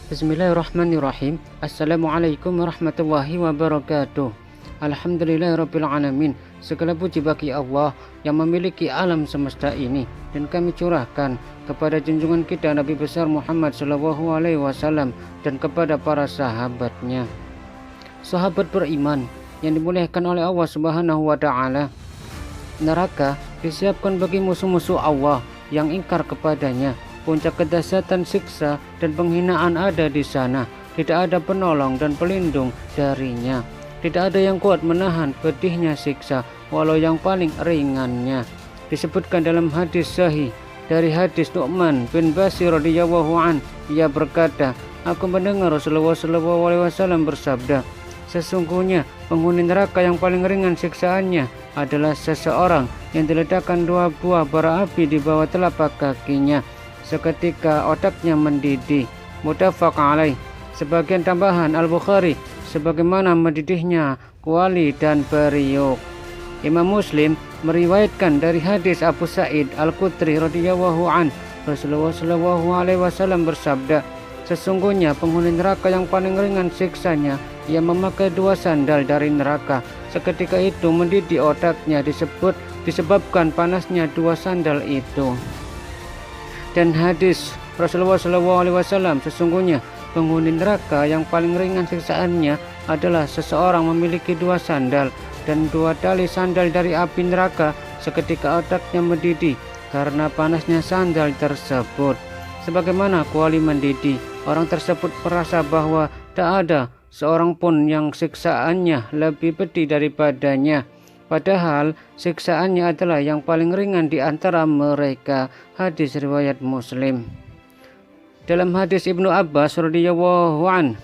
Bismillahirrahmanirrahim. Assalamualaikum warahmatullahi wabarakatuh. Alhamdulillahirabbil alamin. Segala puji bagi Allah yang memiliki alam semesta ini, dan kami curahkan kepada junjungan kita Nabi besar Muhammad SAW dan kepada para sahabatnya. Sahabat beriman yang dimuliakan oleh Allah Subhanahu wa taala, neraka disiapkan bagi musuh-musuh Allah yang ingkar kepadanya. Puncak kedahsyatan siksa dan penghinaan ada di sana. Tidak ada penolong dan pelindung darinya. Tidak ada yang kuat menahan pedihnya siksa, walau yang paling ringannya. Disebutkan dalam hadis sahih dari hadis Nu'man bin Bashir radhiyallahu an, ia berkata, aku mendengar Rasulullah SAW bersabda, sesungguhnya penghuni neraka yang paling ringan siksaannya adalah seseorang yang diledakkan dua buah bara api di bawah telapak kakinya. Seketika otaknya mendidih. Muttafaq alaih. Sebagian tambahan Al-Bukhari, sebagaimana mendidihnya kuali dan periuk. Imam Muslim meriwayatkan dari hadis Abu Sa'id Al-Khudri radhiyallahu an, Rasulullah SAW bersabda, sesungguhnya penghuni neraka yang paling ringan siksanya ia memakai dua sandal dari neraka. Seketika itu mendidih otaknya disebabkan panasnya dua sandal itu. Dan hadis Rasulullah SAW, sesungguhnya penghuni neraka yang paling ringan siksaannya adalah seseorang memiliki dua sandal dan dua tali sandal dari api neraka. Seketika otaknya mendidih karena panasnya sandal tersebut. Sebagaimana kuali mendidih, orang tersebut merasa bahwa tak ada seorang pun yang siksaannya lebih pedih daripadanya. Padahal siksaannya adalah yang paling ringan di antara mereka. Hadis riwayat Muslim. Dalam hadis Ibnu Abbas radhiyallahu an,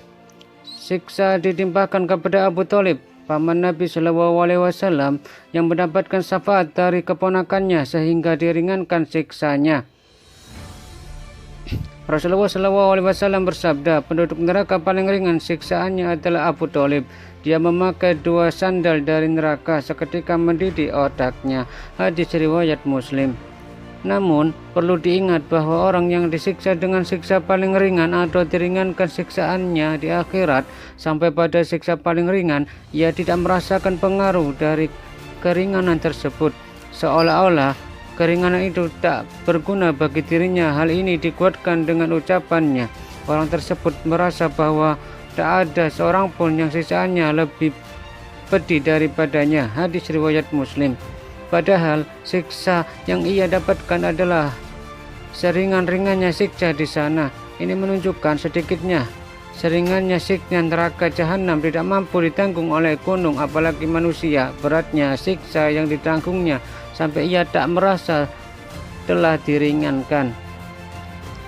siksa ditimpakan kepada Abu Thalib, paman Nabi SAW, yang mendapatkan syafaat dari keponakannya sehingga diringankan siksanya. Rasulullah SAW bersabda, penduduk neraka paling ringan siksaannya adalah Abu Thalib. Dia memakai dua sandal dari neraka, seketika mendidih otaknya. Hadis riwayat Muslim. Namun perlu diingat bahwa orang yang disiksa dengan siksa paling ringan atau diringankan siksaannya di akhirat sampai pada siksa paling ringan, ia tidak merasakan pengaruh dari keringanan tersebut, seolah-olah keringanan itu tak berguna bagi dirinya. Hal ini dikuatkan dengan ucapannya. Orang tersebut merasa bahwa tak ada seorang pun yang siksaannya lebih pedih daripadanya. Hadis riwayat Muslim. Padahal siksa yang ia dapatkan adalah seringan-ringannya siksa di sana. Ini menunjukkan sedikitnya seringannya siksa neraka jahanam tidak mampu ditanggung oleh gunung, apalagi manusia. Beratnya siksa yang ditanggungnya sampai ia tak merasa telah diringankan.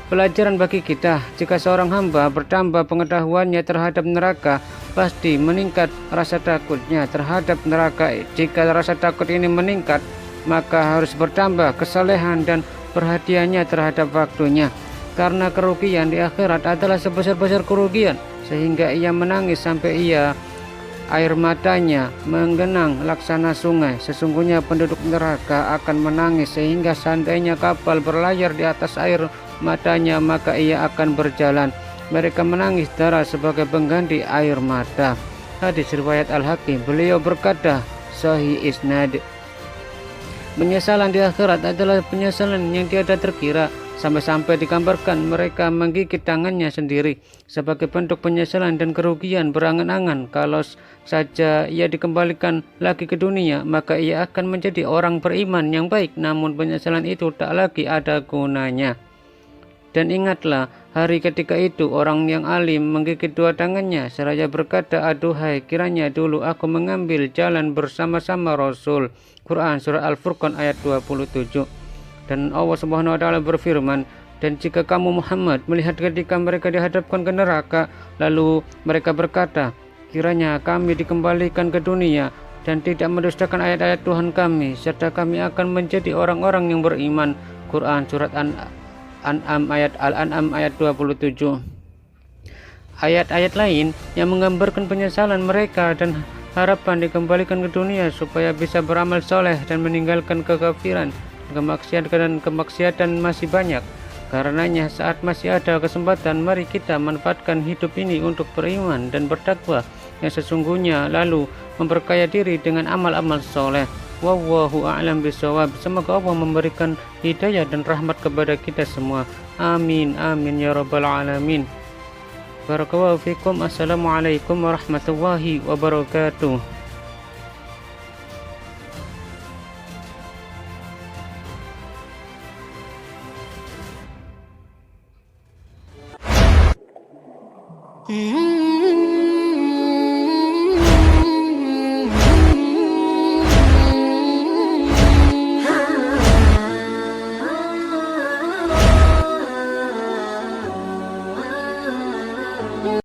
Pelajaran bagi kita, jika seorang hamba bertambah pengetahuannya terhadap neraka, pasti meningkat rasa takutnya terhadap neraka. Jika rasa takut ini meningkat, maka harus bertambah kesalehan dan perhatiannya terhadap waktunya. Karena kerugian di akhirat adalah sebesar-besar kerugian, sehingga ia menangis sampai air matanya menggenang laksana sungai. Sesungguhnya penduduk neraka akan menangis sehingga seandainya kapal berlayar di atas air matanya, maka ia akan berjalan. Mereka menangis darah sebagai pengganti air mata. Hadis riwayat Al-Hakim. Beliau berkata, sahih isnad, penyesalan di akhirat adalah penyesalan yang tiada terkira, sampai-sampai digambarkan mereka menggigit tangannya sendiri sebagai bentuk penyesalan dan kerugian berangan-angan. Kalau saja ia dikembalikan lagi ke dunia, maka ia akan menjadi orang beriman yang baik, namun penyesalan itu tak lagi ada gunanya. Dan ingatlah hari ketika itu orang yang alim menggigit dua tangannya seraya berkata, aduhai, kiranya dulu aku mengambil jalan bersama-sama Rasul. Quran surah Al-Furqan ayat 27. Dan Allah Subhanahu wa taala berfirman, dan jika kamu Muhammad melihat ketika mereka dihadapkan ke neraka, lalu mereka berkata, kiranya kami dikembalikan ke dunia dan tidak mendustakan ayat-ayat Tuhan kami, serta kami akan menjadi orang-orang yang beriman. Quran surat Al-An'am ayat 27. Ayat-ayat lain yang menggambarkan penyesalan mereka dan harapan dikembalikan ke dunia supaya bisa beramal soleh dan meninggalkan kekafiran, kemaksiatan masih banyak. Karenanya saat masih ada kesempatan, mari kita manfaatkan hidup ini untuk beriman dan bertakwa yang sesungguhnya, lalu memperkaya diri dengan amal-amal soleh. Wallahu a'lam bishawab. Semoga Allah memberikan hidayah dan rahmat kepada kita semua. Amin amin ya rabbal alamin. Barakallahu fikum. Assalamualaikum warahmatullahi wabarakatuh. Mm-hmm.